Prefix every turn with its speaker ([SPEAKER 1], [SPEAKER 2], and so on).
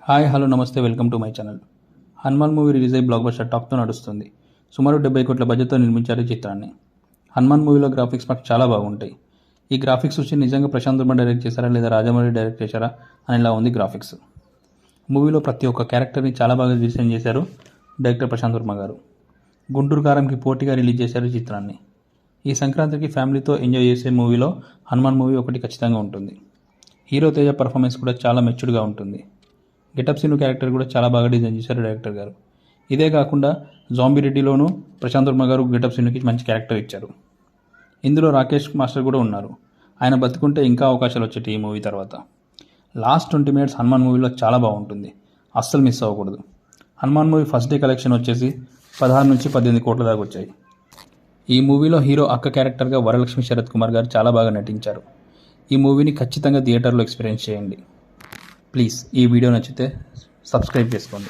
[SPEAKER 1] Hi hello నమస్తే welcome to my channel. Hanuman movie release అయ్యి block buster టాక్తో నడుస్తుంది. సుమారు 70 కోట్ల బడ్జెట్తో నిర్మించారు ఈ చిత్రాన్ని. హనుమాన్ మూవీలో గ్రాఫిక్స్ మాకు చాలా బాగుంటాయి. ఈ గ్రాఫిక్స్ వచ్చి నిజంగా ప్రశాంత్ వర్మ డైరెక్ట్ చేశారా లేదా రాజమౌళి డైరెక్ట్ చేశారా అనేలా ఉంది గ్రాఫిక్స్. మూవీలో ప్రతి ఒక్క క్యారెక్టర్ని చాలా బాగా డిజైన్ చేశారు డైరెక్టర్ ప్రశాంత్ వర్మ గారు. గుంటూరు కారంకి పోటీగా రిలీజ్ చేశారు ఈ చిత్రాన్ని. ఈ సంక్రాంతికి ఫ్యామిలీతో ఎంజాయ్ చేసే మూవీలో హనుమాన్ మూవీ ఒకటి ఖచ్చితంగా ఉంటుంది. హీరో తేజ పర్ఫార్మెన్స్ కూడా చాలా మెచ్యూర్డ్గా ఉంటుంది. గెటప్ సీను క్యారెక్టర్ కూడా చాలా బాగా డిజైన్ చేశారు డైరెక్టర్ గారు. ఇదే కాకుండా జాంబీ రెడ్డిలోనూ ప్రశాంత్ వర్మ గారు గెటప్ సీనుకి మంచి క్యారెక్టర్ ఇచ్చారు. ఇందులో రాకేష్ మాస్టర్ కూడా ఉన్నారు. ఆయన బతుకుంటే ఇంకా అవకాశాలు వచ్చేటి ఈ మూవీ తర్వాత. లాస్ట్ 20 మినిట్స్ హనుమాన్ మూవీలో చాలా బాగుంటుంది, అస్సలు మిస్ అవ్వకూడదు. Hanuman movie first day collection వచ్చేసి 16 నుంచి 18 కోట్ల దాకా వచ్చాయి. ఈ మూవీలో హీరో అక్క క్యారెక్టర్గా వరలక్ష్మి శరత్ కుమార్ గారు చాలా బాగా నటించారు. ఈ మూవీని ఖచ్చితంగా థియేటర్లో ఎక్స్పీరియన్స్ చేయండి. ప్లీజ్ ఈ వీడియో నచ్చితే సబ్స్క్రైబ్ చేసుకోండి.